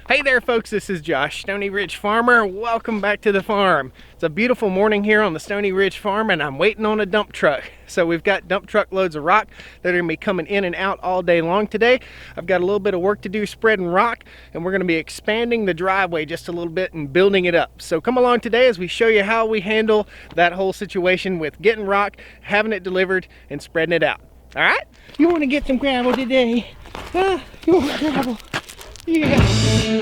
Hey there folks, this is Josh, Stoney Ridge Farmer. Welcome back to the farm. It's a beautiful morning here on the Stoney Ridge Farm and I'm waiting on a dump truck. So we've got dump truck loads of rock that are going to be coming in and out all day long today. I've got a little bit of work to do spreading rock, and we're going to be expanding the driveway just a little bit and building it up. So come along today as we show you how we handle that whole situation with getting rock, having it delivered, and spreading it out. All right? You want to get some gravel today? You want gravel? Yeah.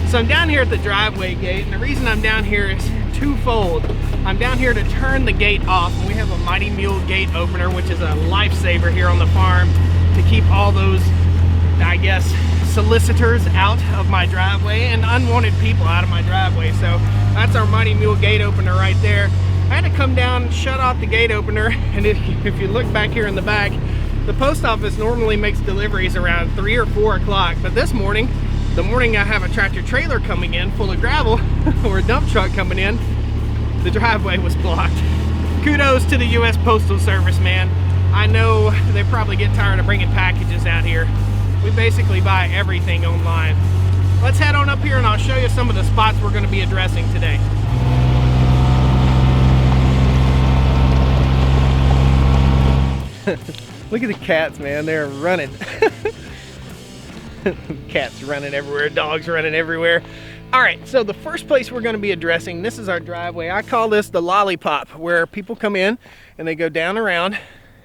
So I'm down here at the driveway gate, and the reason I'm down here is twofold. I'm down here to turn the gate off, and we have a Mighty Mule gate opener, which is a lifesaver here on the farm to keep all those, I guess, solicitors out of my driveway and unwanted people out of my driveway. So that's our Mighty Mule gate opener right there. I had to come down, shut off the gate opener, and if you look back here in the back, the post office normally makes deliveries around 3 or 4 o'clock, but this morning, the morning I have a tractor trailer coming in full of gravel or a dump truck coming in, the driveway was blocked. Kudos to the US Postal Service, man. I know they probably get tired of bringing packages out here. We basically buy everything online. Let's head on up here and I'll show you some of the spots we're going to be addressing today. Look at the cats, man. They're running. Cats running everywhere, dogs running everywhere. All right, so the first place we're going to be addressing, this is our driveway. I call this the lollipop, where people come in and they go down around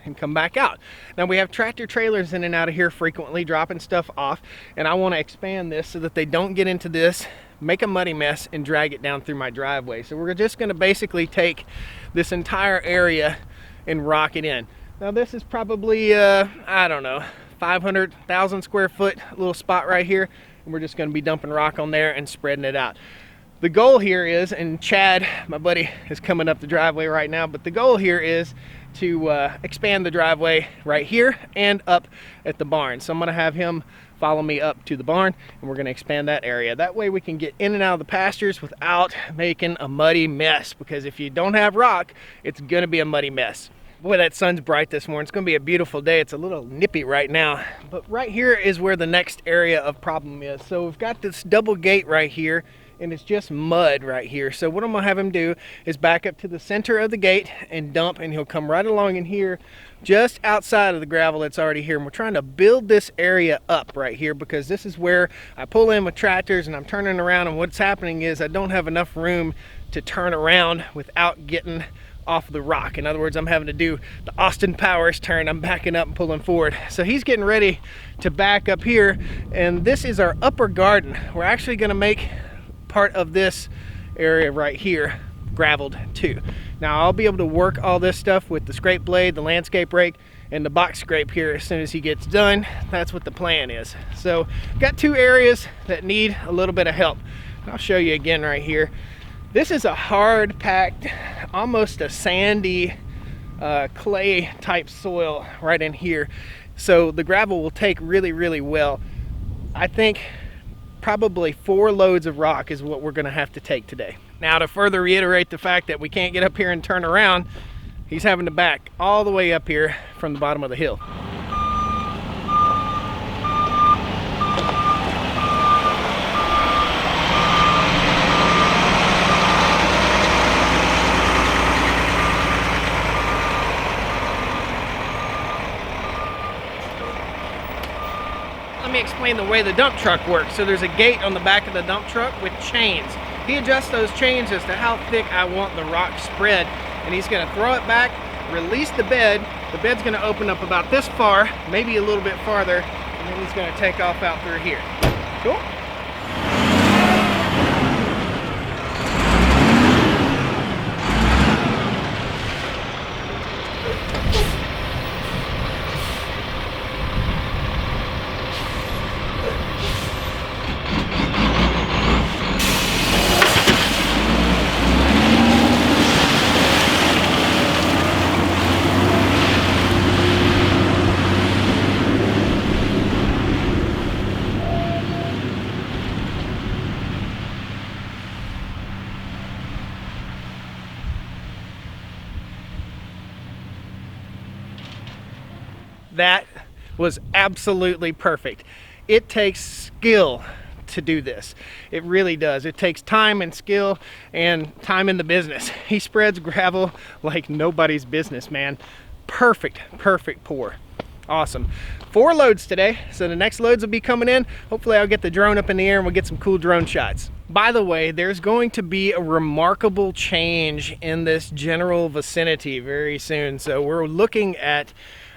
and come back out. Now we have tractor trailers in and out of here frequently dropping stuff off, and I want to expand this so that they don't get into this, make a muddy mess, and drag it down through my driveway. So we're just going to basically take this entire area and rock it in. Now this is probably, I don't know, 500,000 square foot little spot right here, and we're just going to be dumping rock on there and spreading it out. The goal here is, and Chad, my buddy, is coming up the driveway right now, but the goal here is to expand the driveway right here and up at the barn. So I'm going to have him follow me up to the barn, and we're going to expand that area. That way we can get in and out of the pastures without making a muddy mess, because if you don't have rock, it's going to be a muddy mess. Boy, that sun's bright this morning. It's going to be a beautiful day. It's a little nippy right now. But right here is where the next area of problem is. So we've got this double gate right here, and it's just mud right here. So what I'm going to have him do is back up to the center of the gate and dump, and he'll come right along in here just outside of the gravel that's already here. And we're trying to build this area up right here, because this is where I pull in with tractors and I'm turning around, and what's happening is I don't have enough room to turn around without getting off the rock. In other words, I'm having to do the Austin Powers turn. I'm backing up and pulling forward. So he's getting ready to back up here, and this is our upper garden. We're actually going to make part of this area right here graveled too. Now I'll be able to work all this stuff with the scrape blade, the landscape rake, and the box scrape here as soon as he gets done. That's what the plan is. So got two areas that need a little bit of help. I'll show you again right here. This is a hard packed, almost a sandy clay type soil right in here. So the gravel will take really, really well. I think probably 4 loads of rock is what we're gonna have to take today. Now to further reiterate the fact that we can't get up here and turn around, he's having to back all the way up here from the bottom of the hill. Let me explain the way the dump truck works. So there's a gate on the back of the dump truck with chains. He adjusts those chains as to how thick I want the rock spread, and he's going to throw it back, release the bed. The bed's going to open up about this far, maybe a little bit farther, and then he's going to take off out through here. Cool? That was absolutely perfect. It takes skill to do this. It really does. It takes time and skill and time in the business. He spreads gravel like nobody's business, man. Perfect, perfect pour. Awesome. 4 loads today, so the next loads will be coming in. Hopefully I'll get the drone up in the air and we'll get some cool drone shots. By the way, there's going to be a remarkable change in this general vicinity very soon. So we're looking at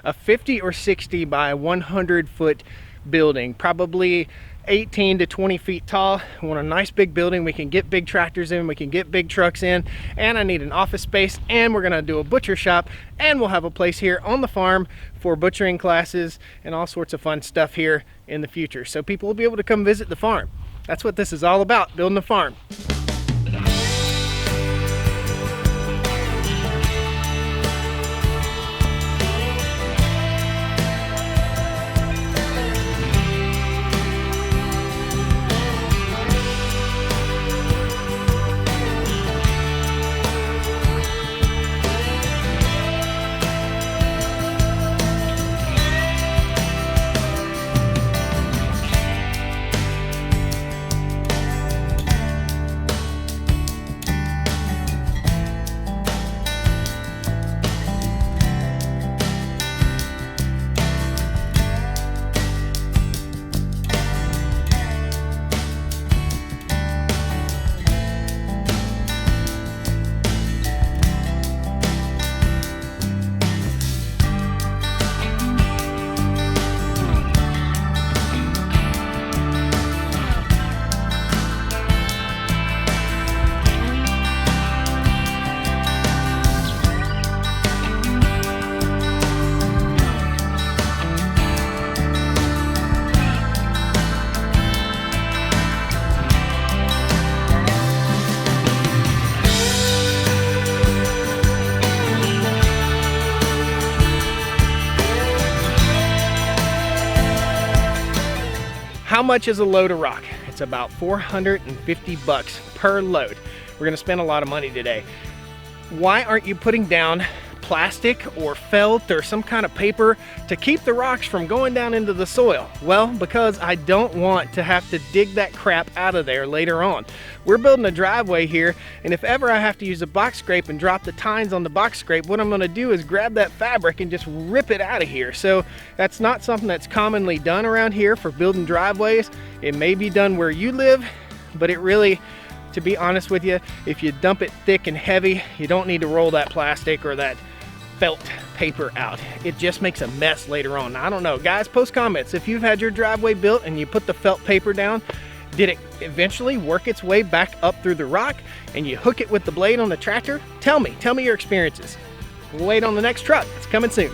a 50 or 60 by 100 foot building, probably 18 to 20 feet tall. We want a nice big building. We can get big tractors in, we can get big trucks in, and I need an office space, and we're gonna do a butcher shop, and we'll have a place here on the farm for butchering classes and all sorts of fun stuff here in the future. So people will be able to come visit the farm. That's what this is all about, building a farm. How much is a load of rock? It's about 450 bucks per load. We're gonna spend a lot of money today. Why aren't you putting down plastic or felt or some kind of paper to keep the rocks from going down into the soil? Well, because I don't want to have to dig that crap out of there later on. We're building a driveway here, and if ever I have to use a box scrape and drop the tines on the box scrape, what I'm gonna do is grab that fabric and just rip it out of here. So that's not something that's commonly done around here for building driveways. It may be done where you live, but it really, to be honest with you, if you dump it thick and heavy, you don't need to roll that plastic or that felt paper out. It just makes a mess later on. Now, I don't know, guys, post comments. If you've had your driveway built and you put the felt paper down, did it eventually work its way back up through the rock and you hook it with the blade on the tractor? Tell me your experiences. We'll wait on the next truck. It's coming soon.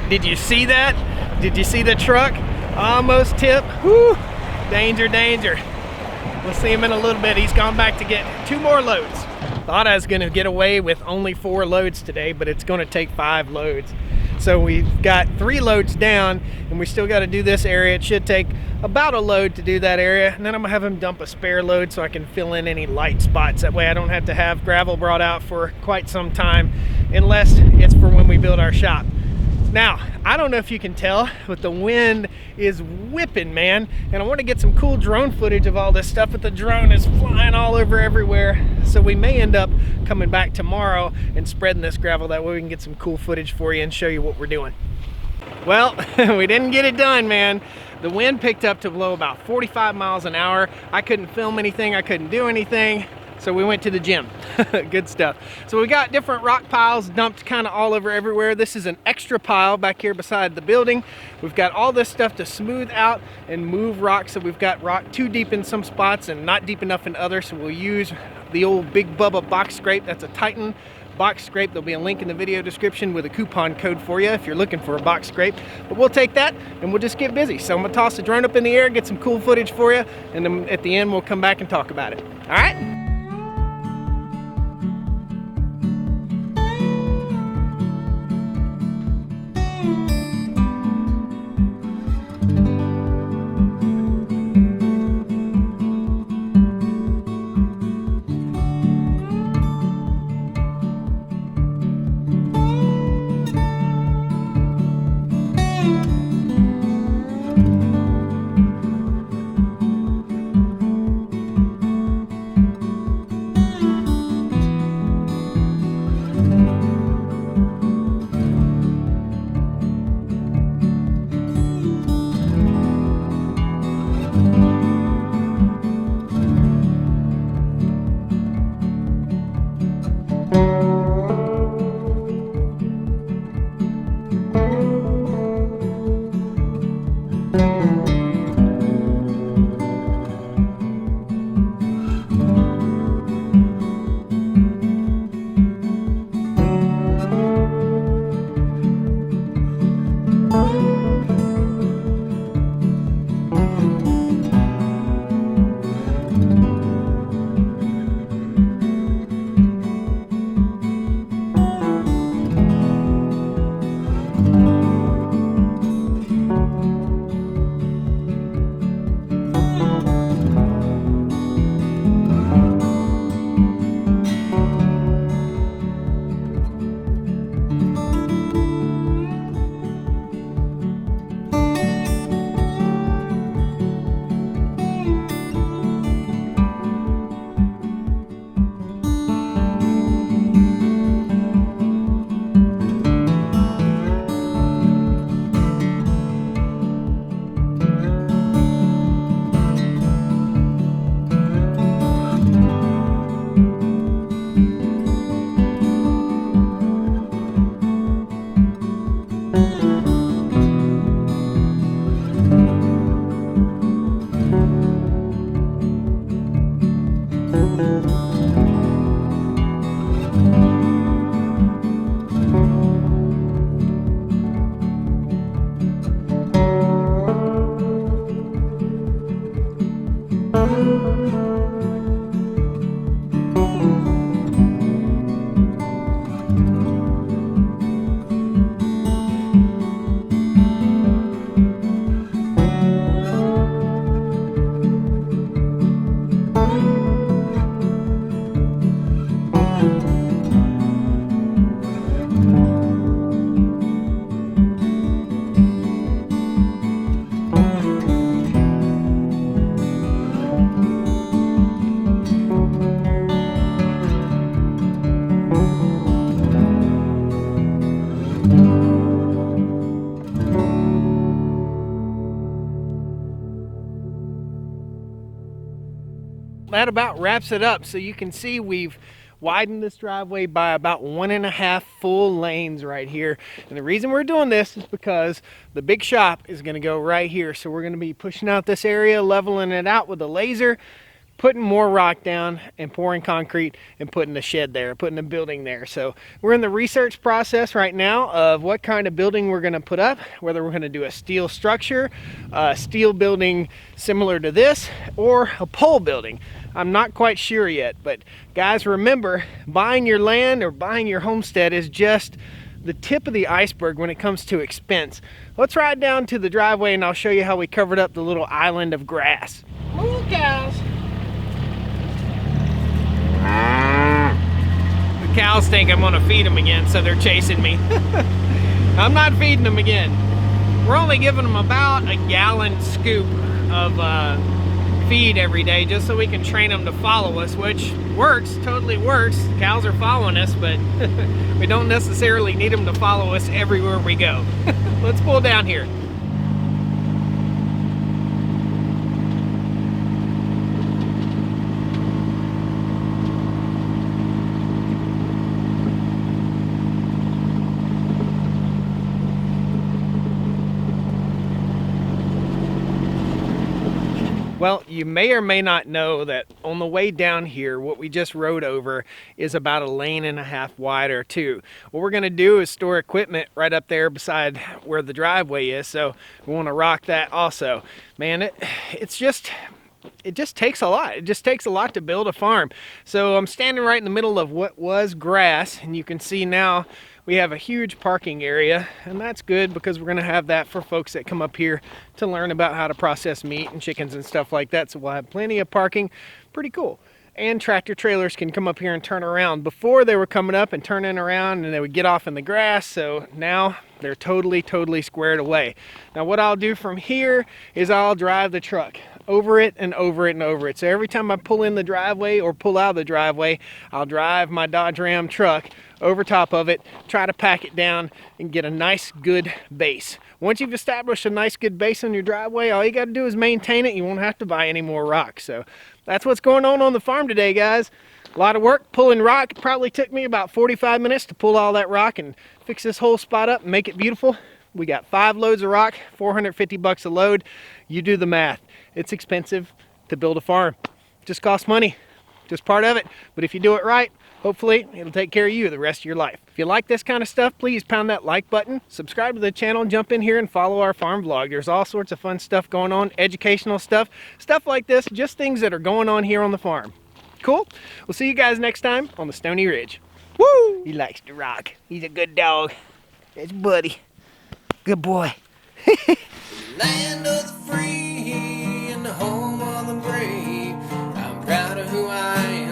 Did you see that? Did you see the truck? Almost tipped. Whew. Danger, danger. We'll see him in a little bit. He's gone back to get 2 more loads. Thought I was gonna get away with only 4 loads today, but it's gonna take 5 loads. So we've got 3 loads down, and we still gotta do this area. It should take about a load to do that area, and then I'm gonna have him dump a spare load so I can fill in any light spots. That way I don't have to have gravel brought out for quite some time, unless it's for when we build our shop. Now, I don't know if you can tell, but the wind is whipping, man. And I want to get some cool drone footage of all this stuff, but the drone is flying all over everywhere. So we may end up coming back tomorrow and spreading this gravel. That way we can get some cool footage for you and show you what we're doing. Well, we didn't get it done, man. The wind picked up to blow about 45 miles an hour. I couldn't film anything, I couldn't do anything. So we went to the gym. Good stuff. So we got different rock piles dumped kind of all over everywhere. This is an extra pile back here beside the building. We've got all this stuff to smooth out and move rocks. So we've got rock too deep in some spots and not deep enough in others. So we'll use the old Big Bubba box scrape. That's a Titan box scrape. There'll be a link in the video description with a coupon code for you if you're looking for a box scrape. But we'll take that and we'll just get busy. So I'm gonna toss the drone up in the air, get some cool footage for you, and then at the end we'll come back and talk about it. All right? That about wraps it up. So you can see we've widened this driveway by about 1.5 full lanes right here. And the reason we're doing this is because the big shop is going to go right here. So we're going to be pushing out this area, leveling it out with a laser, putting more rock down and pouring concrete and putting a shed there, putting a building there. So we're in the research process right now of what kind of building we're going to put up, whether we're going to do a steel structure, a steel building similar to this, or a pole building. I'm not quite sure yet, but guys, remember, buying your land or buying your homestead is just the tip of the iceberg when it comes to expense. Let's ride down to the driveway and I'll show you how we covered up the little island of grass. Move, cows. The cows think I'm gonna feed them again, so they're chasing me. I'm not feeding them again. We're only giving them about a gallon scoop of feed every day just so we can train them to follow us, which works, totally works. Cows are following us, but we don't necessarily need them to follow us everywhere we go. Let's pull down here. Well, you may or may not know that on the way down here, what we just rode over is about 1.5 lanes wide or two. What we're gonna do is store equipment right up there beside where the driveway is, so we wanna rock that also. Man, it just takes a lot. It just takes a lot to build a farm. So I'm standing right in the middle of what was grass, and you can see now we have a huge parking area, and that's good because we're gonna have that for folks that come up here to learn about how to process meat and chickens and stuff like that. So we'll have plenty of parking. Pretty cool. And tractor trailers can come up here and turn around. Before, they were coming up and turning around and they would get off in the grass, so now they're totally squared away. Now what I'll do from here is I'll drive the truck over it and over it and over it. So every time I pull in the driveway or pull out of the driveway, I'll drive my Dodge Ram truck over top of it, try to pack it down and get a nice good base. Once you've established a nice good base on your driveway, all you got to do is maintain it. You won't have to buy any more rock. So that's what's going on the farm today, guys. A lot of work pulling rock. It probably took me about 45 minutes to pull all that rock and fix this whole spot up and make it beautiful. We got 5 loads of rock, $450 a load. You do the math. It's expensive to build a farm. It just costs money, just part of it. But if you do it right, hopefully it'll take care of you the rest of your life. If you like this kind of stuff, please pound that like button, subscribe to the channel, jump in here and follow our farm vlog. There's all sorts of fun stuff going on, educational stuff like this, just things that are going on here on the farm. Cool? We'll see you guys next time on the Stoney Ridge. Woo! He likes to rock. He's a good dog. That's Buddy. Good boy. Land of the free and the home of the brave. I'm proud of who I am.